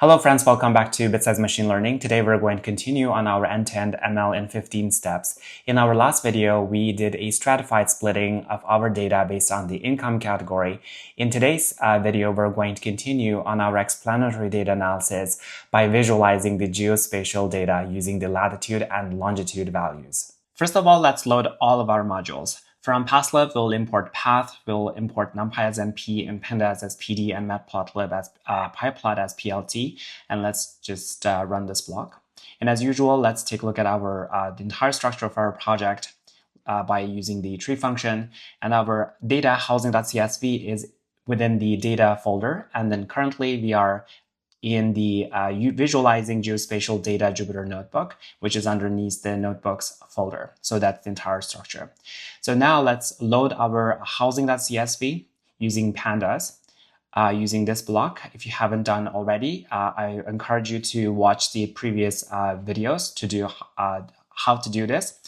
Hello friends, welcome back to BitSize Machine Learning. Today we're going to continue on our end-to-end ML in 15 steps. In our last video, we did a stratified splitting of our data based on the income category. In today's video, we're going to continue on our explanatory data analysis by visualizing the geospatial data using the latitude and longitude values. First of all, let's load all of our modules. From Matplotlib, we'll import path, we'll import NumPy as NP, and pandas as PD, and Matplotlib as pyplot as PLT. And let's just run this block. And as usual, let's take a look at our the entire structure of our project by using the tree function. And our data housing.csv is within the data folder. And then currently we are in the visualizing geospatial data Jupyter notebook, which is underneath the notebooks folder. So that's the entire structure. So now let's load our housing.csv using pandas, using this block. If you haven't done already, I encourage you to watch the previous videos to do how to do this.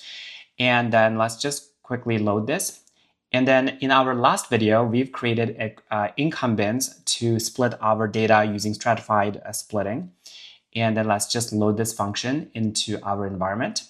And then let's just quickly load this. And then in our last video, we've created income bins to split our data using stratified splitting. And then let's just load this function into our environment.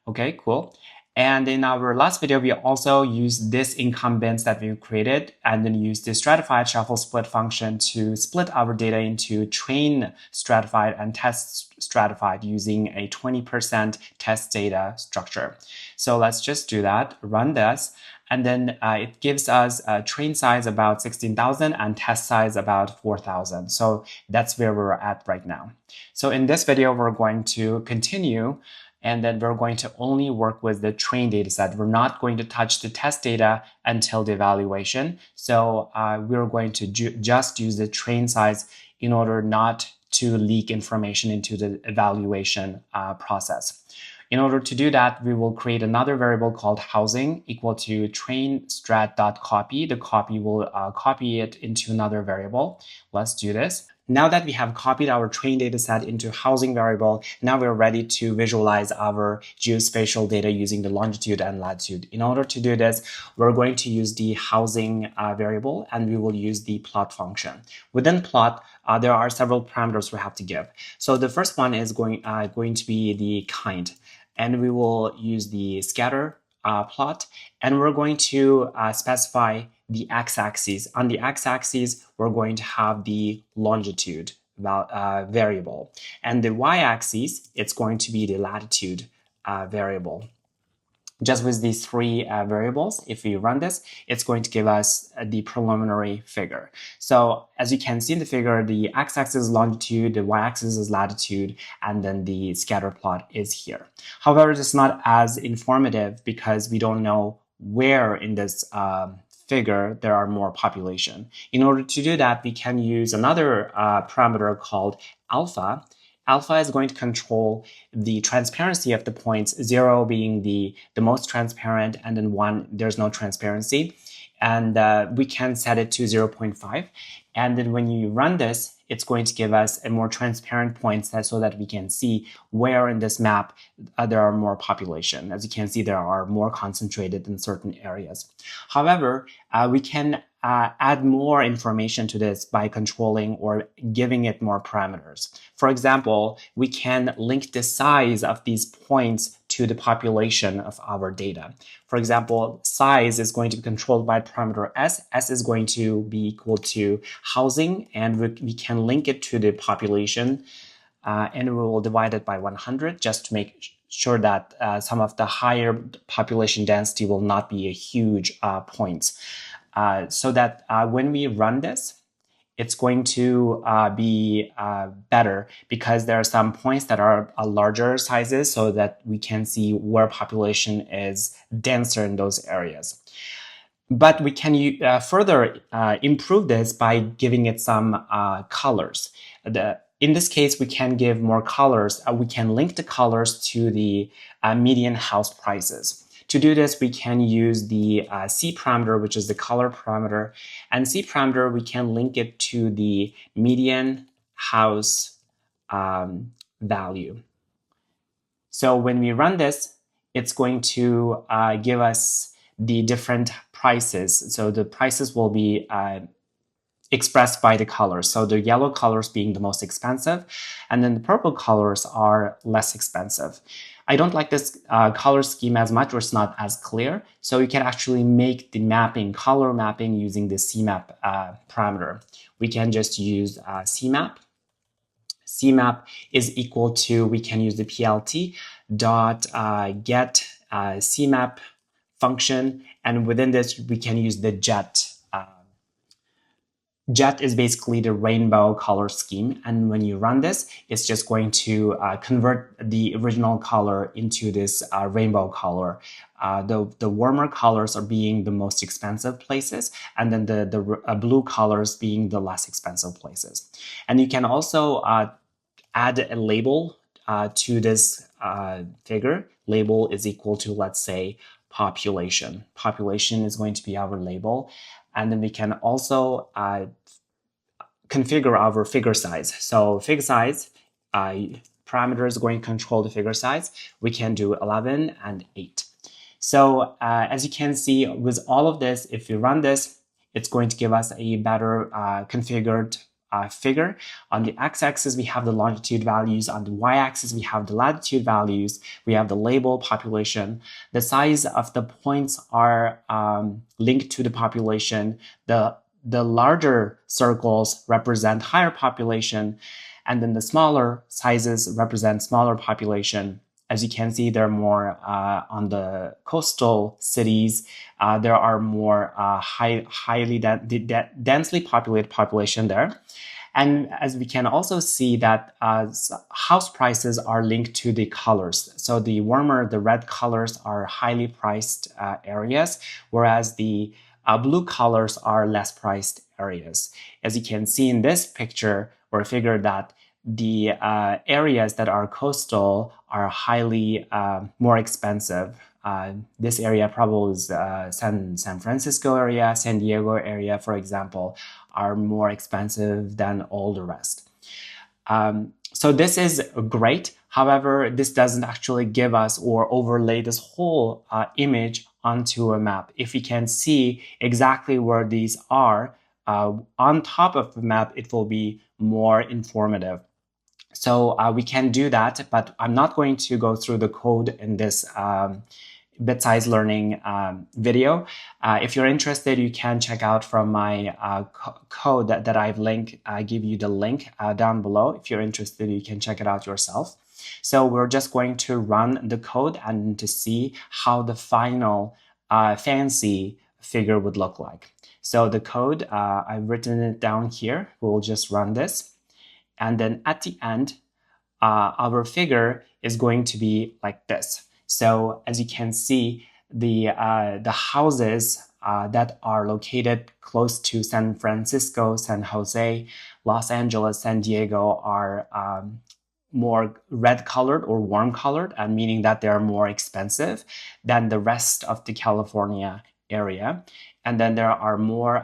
Okay, cool. And in our last video, we also used this income bins that we've created and then used the stratified shuffle split function to split our data into train stratified and test stratified using a 20% test data structure. So let's just do that, run this. And then it gives us a train size about 16,000 and test size about 4,000. So that's where we're at right now. So in this video, we're going to continue, and then we're going to only work with the train data set. We're not going to touch the test data until the evaluation. So we're going to just use the train size in order not to leak information into the evaluation process. In order to do that, we will create another variable called housing equal to train strat.copy. The copy will copy it into another variable. Let's do this. Now that we have copied our train data set into housing variable, now we're ready to visualize our geospatial data using the longitude and latitude. In order to do this, we're going to use the housing variable, and we will use the plot function. Within plot, there are several parameters we have to give. So the first one is going to be the kind. And we will use the scatter plot, and we're going to specify the x-axis. On the x-axis, we're going to have the longitude variable. And the y-axis, it's going to be the latitude variable. Just with these three variables, if we run this, it's going to give us the preliminary figure. So as you can see in the figure, the x-axis is longitude, the y-axis is latitude, and then the scatter plot is here. However, it's not as informative because we don't know where in this figure there are more population. In order to do that, we can use another parameter called alpha. Alpha is going to control the transparency of the points, 0 being the most transparent, and then 1, there's no transparency. And we can set it to 0.5. And then when you run this, it's going to give us a more transparent points so that we can see where in this map there are more population. As you can see, there are more concentrated in certain areas. However, we can add more information to this by controlling or giving it more parameters. For example, we can link the size of these points to the population of our data. For example, size is going to be controlled by parameter s. S is going to be equal to housing, and we can link it to the population, and we will divide it by 100 just to make sure that some of the higher population density will not be a huge points. So that when we run this, it's going to be better because there are some points that are larger sizes so that we can see where population is denser in those areas. But we can further improve this by giving it some colors. In this case, we can give more colors. We can link the colors to the median house prices. To do this, we can use the C parameter, which is the color parameter. And C parameter, we can link it to the median house value. So when we run this, it's going to give us the different prices. So the prices will be expressed by the colors. So the yellow colors being the most expensive, and then the purple colors are less expensive. I don't like this color scheme as much, or it's not as clear. So you can actually make the mapping, color mapping, using the cmap parameter. We can just use cmap. Cmap is equal to, we can use the plt dot get cmap function, and within this we can use the jet. Jet is basically the rainbow color scheme, and when you run this, it's just going to convert the original color into this rainbow color. The warmer colors are being the most expensive places, and then the blue colors being the less expensive places. And you can also add a label to this figure. Label is equal to, let's say, population. Population is going to be our label. And then we can also configure our figure size. So figure size parameter is going to control the figure size. We can do 11 and 8. So as you can see, with all of this, if we run this, it's going to give us a better configured figure. On the x-axis, we have the longitude values. On the y-axis, we have the latitude values. We have the label, population. The size of the points are linked to the population. The larger circles represent higher population, and then the smaller sizes represent smaller population. As you can see, there are more on the coastal cities. There are more highly densely populated population there. And as we can also see that house prices are linked to the colors. So the warmer, the red colors are highly priced areas, whereas the blue colors are less priced areas. As you can see in this picture or figure, that the areas that are coastal are highly more expensive. This area probably is San Francisco area, San Diego area, for example, are more expensive than all the rest. So this is great. However, this doesn't actually give us or overlay this whole image onto a map. If we can see exactly where these are on top of the map, it will be more informative. So we can do that, but I'm not going to go through the code in this BitSize learning video. If you're interested, you can check out from my code that I've linked. I give you the link down below. If you're interested, you can check it out yourself. So we're just going to run the code and to see how the final fancy figure would look like. So the code, I've written it down here. We'll just run this. And then at the end, our figure is going to be like this. So as you can see, the houses that are located close to San Francisco, San Jose, Los Angeles, San Diego are more red colored or warm colored, and meaning that they are more expensive than the rest of the California area. And then there are more,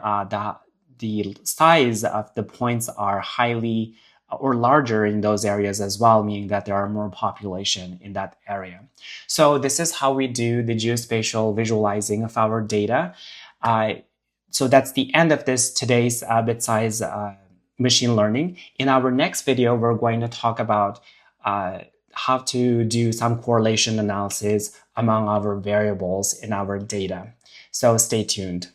the size of the points are highly or larger in those areas as well, meaning that there are more population in that area. So this is how we do the geospatial visualizing of our data. So that's the end of this today's BitSize machine learning. In our next video, we're going to talk about how to do some correlation analysis among our variables in our data. So stay tuned.